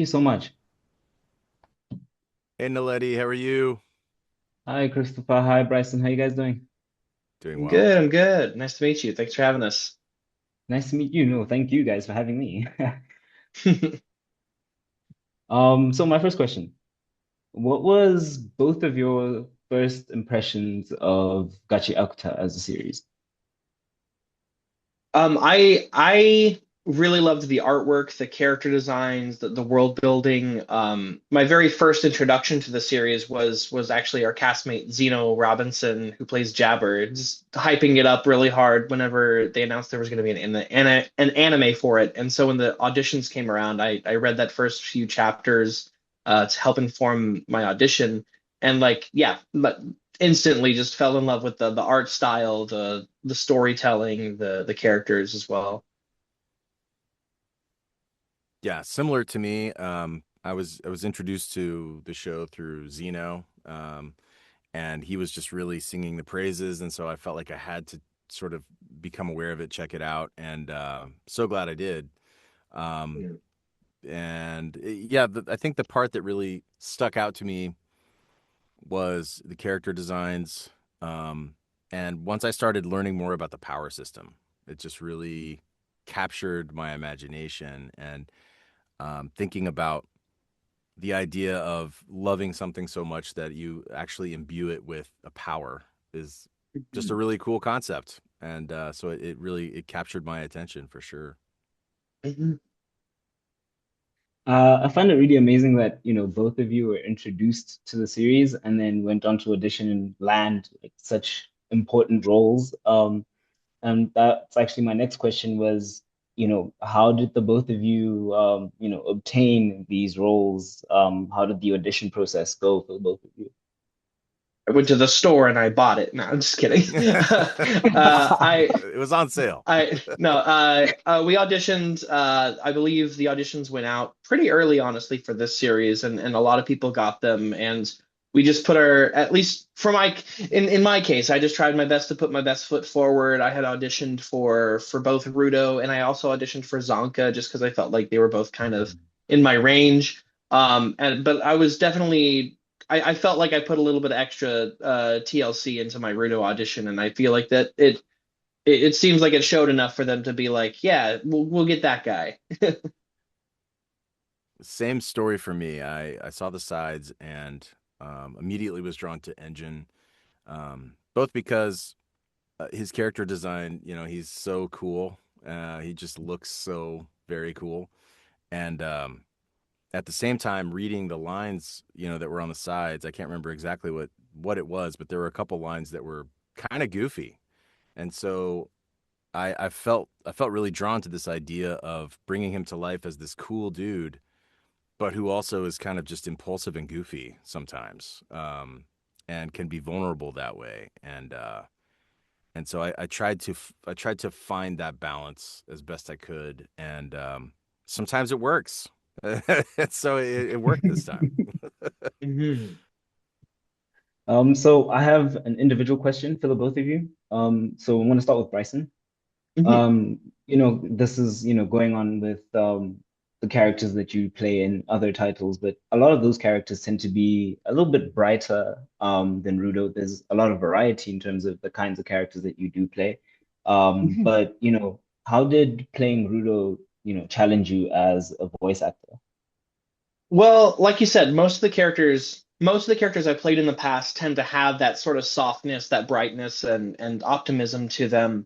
You so much. Hey, Naledi, how are you? Hi, Christopher. Hi, Bryson. How you guys doing? Doing I'm well. good. I'm good. Nice to meet you. Thanks for having us. Nice to meet you. No, thank you guys for having me. So my first question, what was both of your first impressions of GACHIAKUTA as a series? I really loved the artwork, the character designs, the world building. My very first introduction to the series was actually our castmate Zeno Robinson, who plays Jabber, just hyping it up really hard whenever they announced there was going to be an anime for it. And so when the auditions came around, I read that first few chapters to help inform my audition. And like, yeah, instantly just fell in love with the art style, the storytelling, the characters as well. Yeah, similar to me. I was introduced to the show through Zeno, and he was just really singing the praises, and so I felt like I had to sort of become aware of it, check it out, and so glad I did. Um, Mm. yeah, I think the part that really stuck out to me was the character designs. Um, and once I started learning more about the power system, it just really captured my imagination and thinking about the idea of loving something so much that you actually imbue it with a power is just a really cool concept. And so it really it captured my attention for sure. Mhm. I find it really amazing that, both of you were introduced to the series and then went on to audition and land like such important roles. And that's actually my next question was, how did the both of you, obtain these roles? How did the audition process go for the both of you? I went to the store and I bought it. No, I'm just kidding. I It was on sale. I no we auditioned. I believe the auditions went out pretty early, honestly, for this series, and a lot of people got them. And we just put our, at least for my, in my case, I just tried my best to put my best foot forward. I had auditioned for both Rudo, and I also auditioned for Zonka just because I felt like they were both kind of in my range. And but I was definitely, I felt like I put a little bit of extra TLC into my Rudo audition, and I feel like that it seems like it showed enough for them to be like, yeah, we'll get that guy. Same story for me. I saw the sides and immediately was drawn to Enjin, both because his character design, he's so cool. He just looks so very cool. And at the same time, reading the lines, that were on the sides, I can't remember exactly what it was, but there were a couple lines that were kind of goofy. And so I felt really drawn to this idea of bringing him to life as this cool dude but who also is kind of just impulsive and goofy sometimes, and can be vulnerable that way. And so I tried to find that balance as best I could, and sometimes it works. So it worked this time. Mhm. So I have an individual question for the both of you. So I want to start with Bryson. Mhm. This is, going on with the characters that you play in other titles, but a lot of those characters tend to be a little bit brighter than Rudo. There's a lot of variety in terms of the kinds of characters that you do play. Mhm. But how did playing Rudo, challenge you as a voice actor? Well, like you said, most of the characters I've played in the past tend to have that sort of softness, that brightness, and optimism to them.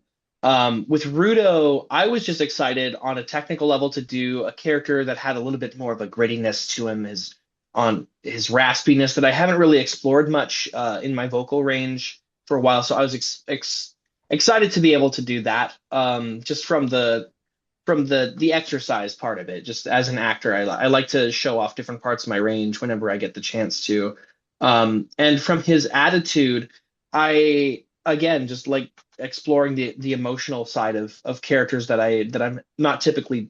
With Rudo, I was just excited on a technical level to do a character that had a little bit more of a grittiness to him, his raspiness that I haven't really explored much in my vocal range for a while. So I was excited to be able to do that, just from the exercise part of it. Just as an actor, I like to show off different parts of my range whenever I get the chance to. And from his attitude, I again just like exploring the emotional side of characters that I'm not typically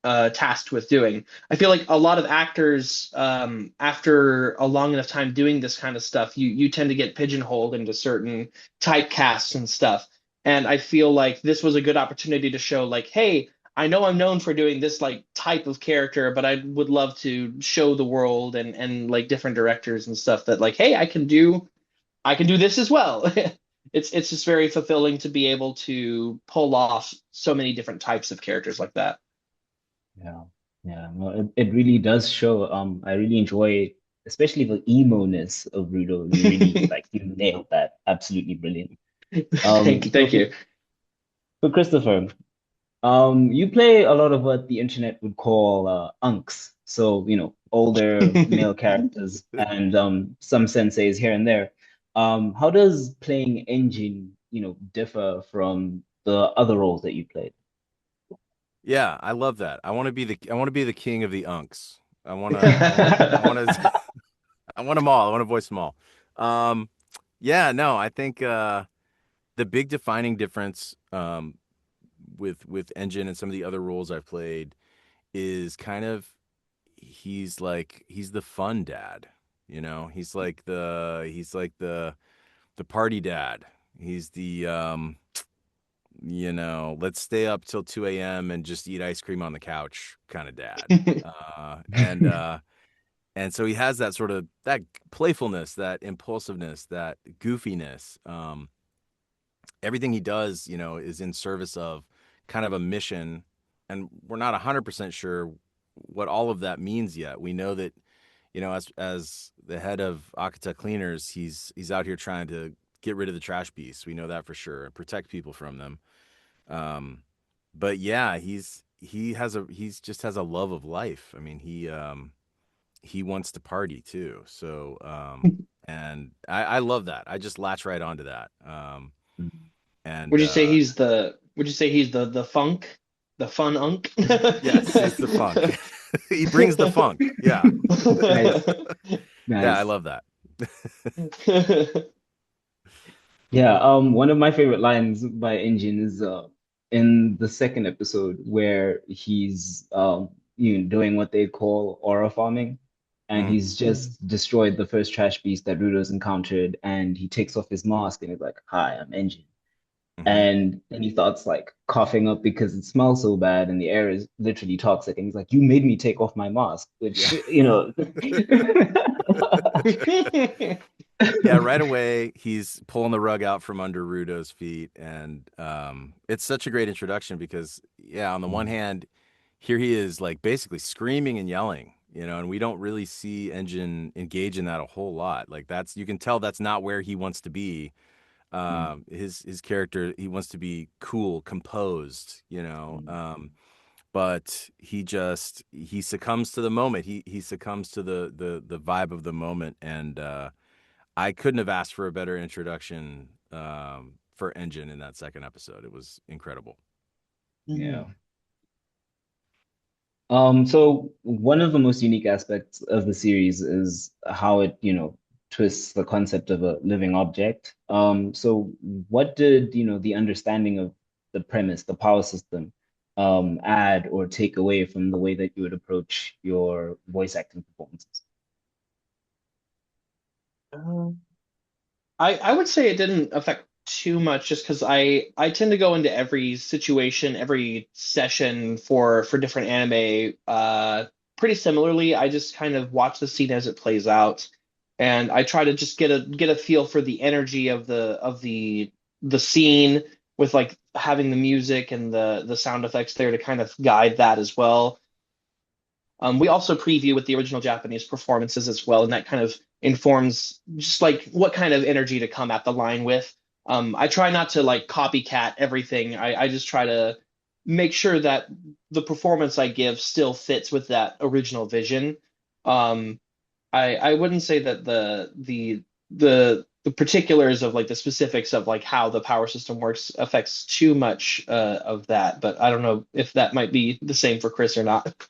tasked with doing. I feel like a lot of actors, after a long enough time doing this kind of stuff, you tend to get pigeonholed into certain typecasts and stuff. And I feel like this was a good opportunity to show, like, hey, I know I'm known for doing this like type of character, but I would love to show the world and like different directors and stuff that like, hey, I can do this as well. It's just very fulfilling to be able to pull off so many different types of characters like that. Yeah, yeah. Well, it really does show. I really enjoy, especially the emo-ness of Rudo. You really like you nailed that. Absolutely brilliant. Thank you, So thank you. for Christopher, you play a lot of what the internet would call unks. So, older male characters and some senseis here and there. How does playing Enjin, differ from the other roles that you played? Yeah, I love that. I want to be the king of the unks. I want to I want them all. I want to voice them all. Um, yeah, no, I think the big defining difference with Engine and some of the other roles I've played is kind of he's the fun dad. You know, he's like the party dad. He's the let's stay up till 2 a.m. and just eat ice cream on the couch kind of dad. And so he has that sort of that playfulness, that impulsiveness, that goofiness. Everything he does, is in service of kind of a mission, and we're not 100% sure what all of that means yet. We know that, as the head of Akuta Cleaners, he's out here trying to get rid of the trash beasts. We know that for sure, and protect people from them. Um, but yeah, he's just has a love of life. I mean, he wants to party too. So and I love that. I just latch right onto that. And Would you say he's the funk, the fun unk? yes, he's the funk. He brings the funk. Yeah. Nice, Yeah, I nice. love that. Yeah, one of my favorite lines by Enjin is in the second episode where he's doing what they call aura farming, and Mhm. he's just destroyed the first trash beast that Rudo's encountered, and he takes off his mask and he's like, "Hi, I'm Enjin." Mhm. And then he starts like coughing up because it smells so bad and the air is literally toxic. And he's like, "You made me take off my mask," which, Yeah. Yeah. Yeah, right away he's pulling the rug out from under Rudo's feet, and it's such a great introduction because, yeah, on the one hand, here he is like basically screaming and yelling, and we don't really see Engine engage in that a whole lot. Like that's you can tell that's not where he wants to be. His character, he wants to be cool, composed, but he succumbs to the moment. He succumbs to the vibe of the moment, and I couldn't have asked for a better introduction for Engine in that second episode. It was incredible. Yeah. So one of the most unique aspects of the series is how it, twists the concept of a living object. So what did, the understanding of the premise, the power system, add or take away from the way that you would approach your voice acting performances? I would say it didn't affect too much just because I tend to go into every situation, every session for different anime pretty similarly. I just kind of watch the scene as it plays out, and I try to just get a feel for the energy of the scene with like having the music and the sound effects there to kind of guide that as well. We also preview with the original Japanese performances as well, and that kind of informs just like what kind of energy to come at the line with. I try not to like copycat everything. I just try to make sure that the performance I give still fits with that original vision. Um, I wouldn't say that the particulars of like the specifics of like how the power system works affects too much of that, but I don't know if that might be the same for Chris or not.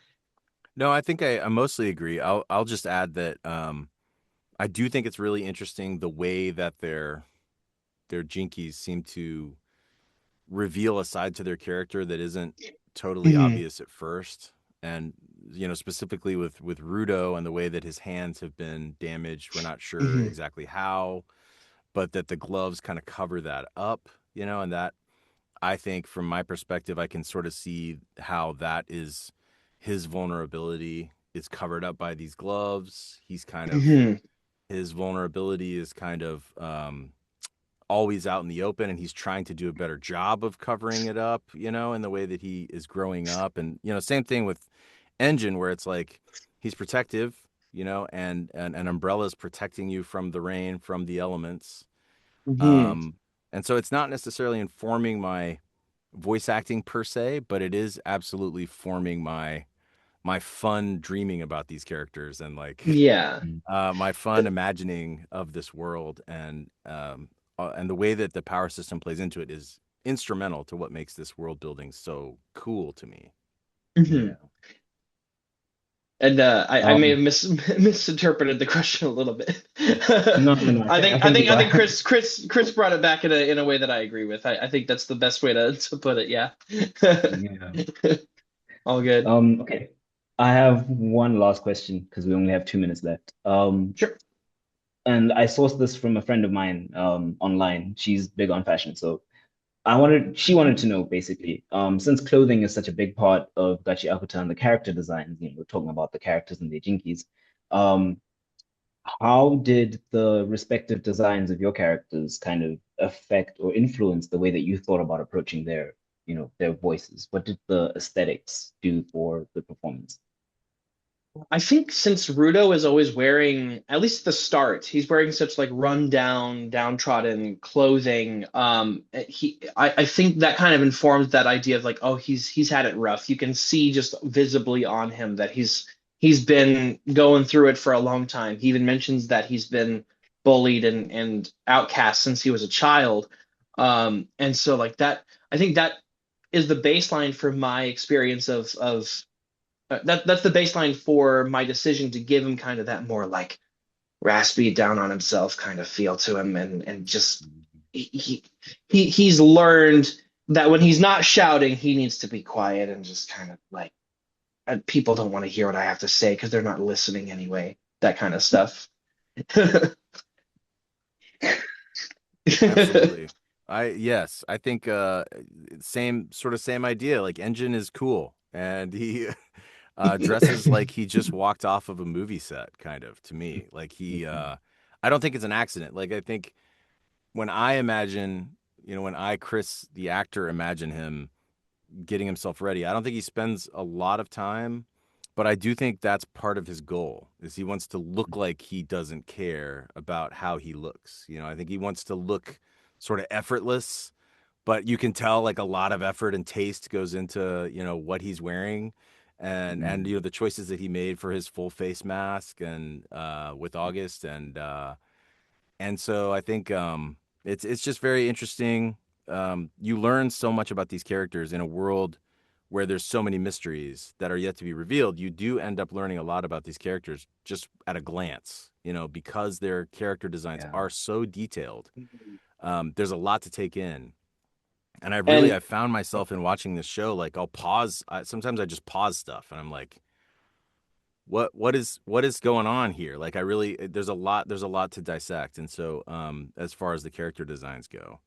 No, I think I mostly agree. I'll just add that I do think it's really interesting the way that their jinkies seem to reveal a side to their character that isn't totally Mhm. obvious at first. And specifically with Rudo and the way that his hands have been damaged, we're not sure exactly how, but that the gloves kind of cover that up, and that I think from my perspective, I can sort of see how that is his vulnerability is covered up by these gloves. He's kind of Hmm. his vulnerability is kind of always out in the open, and he's trying to do a better job of covering it up, in the way that he is growing up. And same thing with Enjin, where it's like he's protective, and an umbrella is protecting you from the rain, from the elements. Hmm. um and so it's not necessarily informing my voice acting per se, but it is absolutely forming my fun dreaming about these characters, and like Yeah. my fun imagining of this world, and the way that the power system plays into it is instrumental to what makes this world building so cool to me. Hmm. Yeah. And I may have Um, misinterpreted the question a little bit. no, no, no. I think I I think think you I think are. Chris brought it back in a way that I agree with. I think that's the best way to put it. Yeah. Yeah. All good. Okay. I have one last question because we only have 2 minutes left. Sure. And I sourced this from a friend of mine, online. She's big on fashion, so she wanted to know basically, since clothing is such a big part of Gachiakuta and the character designs, we're talking about the characters and the jinkies. Um, how did the respective designs of your characters kind of affect or influence the way that you thought about approaching their voices? What did the aesthetics do for the performance? I think since Rudo is always wearing, at least at the start, he's wearing such like run down, downtrodden clothing. I think that kind of informs that idea of like, oh, he's had it rough. You can see just visibly on him that he's been going through it for a long time. He even mentions that he's been bullied and outcast since he was a child. And so like that, I think that is the baseline for my experience of that's the baseline for my decision to give him kind of that more like raspy, down on himself kind of feel to him, and just he, he's learned that when he's not shouting, he needs to be quiet and just kind of like people don't want to hear what I have to say because they're not listening anyway. That kind of stuff. Absolutely. Yes, I think same idea. Like Engine is cool, and he dresses like he just walked off of a movie set, kind of, to me. Like I don't think it's an accident. Like I think when I imagine, when Chris the actor imagine him getting himself ready, I don't think he spends a lot of time, but I do think that's part of his goal. Is he wants to look like he doesn't care about how he looks. I think he wants to look sort of effortless, but you can tell like a lot of effort and taste goes into, what he's wearing, and Mhm. the choices that he made for his full face mask, and with August, and so I think it's just very interesting. You learn so much about these characters in a world where there's so many mysteries that are yet to be revealed. You do end up learning a lot about these characters just at a glance, because their character designs Yeah. are so detailed. There's a lot to take in. And And I found myself in watching this show, like I'll pause. Sometimes I just pause stuff, and I'm like, what is going on here? Like there's a lot to dissect. And so as far as the character designs go,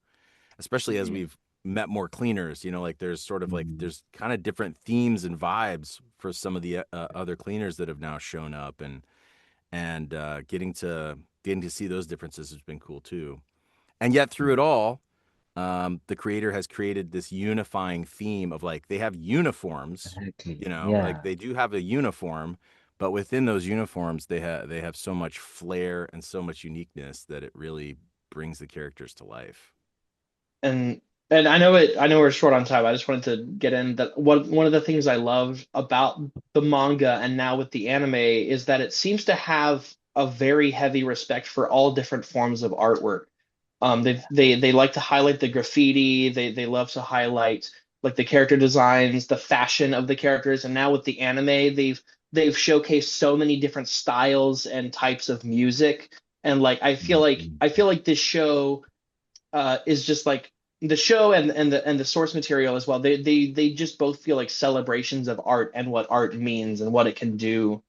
especially as we've met more cleaners, like there's sort of like Mhm. there's kind of different themes and vibes for some of the other cleaners that have now shown up, and getting to see those differences has been cool too. And yet through it all, the creator has created this unifying theme of like they have uniforms, Exactly. like Yeah. they do have a uniform, but within those uniforms they have so much flair and so much uniqueness that it really brings the characters to life. and and I know we're short on time. I just wanted to get in that one of the things I love about the manga and now with the anime is that it seems to have a very heavy respect for all different forms of artwork. They like to highlight the graffiti. They love to highlight like the character designs, the fashion of the characters, and now with the anime, they've showcased so many different styles and types of music. And like Mhm. I feel like this show is just like the show and the source material as well. They just both feel like celebrations of art and what art means and what it can do,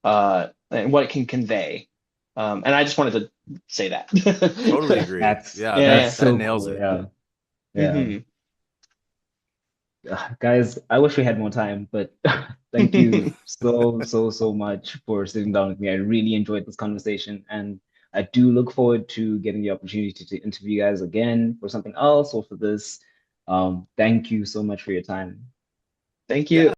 and what it can convey. And I just wanted to say that. Totally agree. That's Yeah, Yeah. that's that so nails cool. it. Yeah. Yeah. Hmm. Guys, I wish we had more time, but thank you so much for sitting down with me. I really enjoyed this conversation, and I do look forward to getting the opportunity to interview you guys again for something else or for this. Thank you so much for your time. Thank Yeah. you.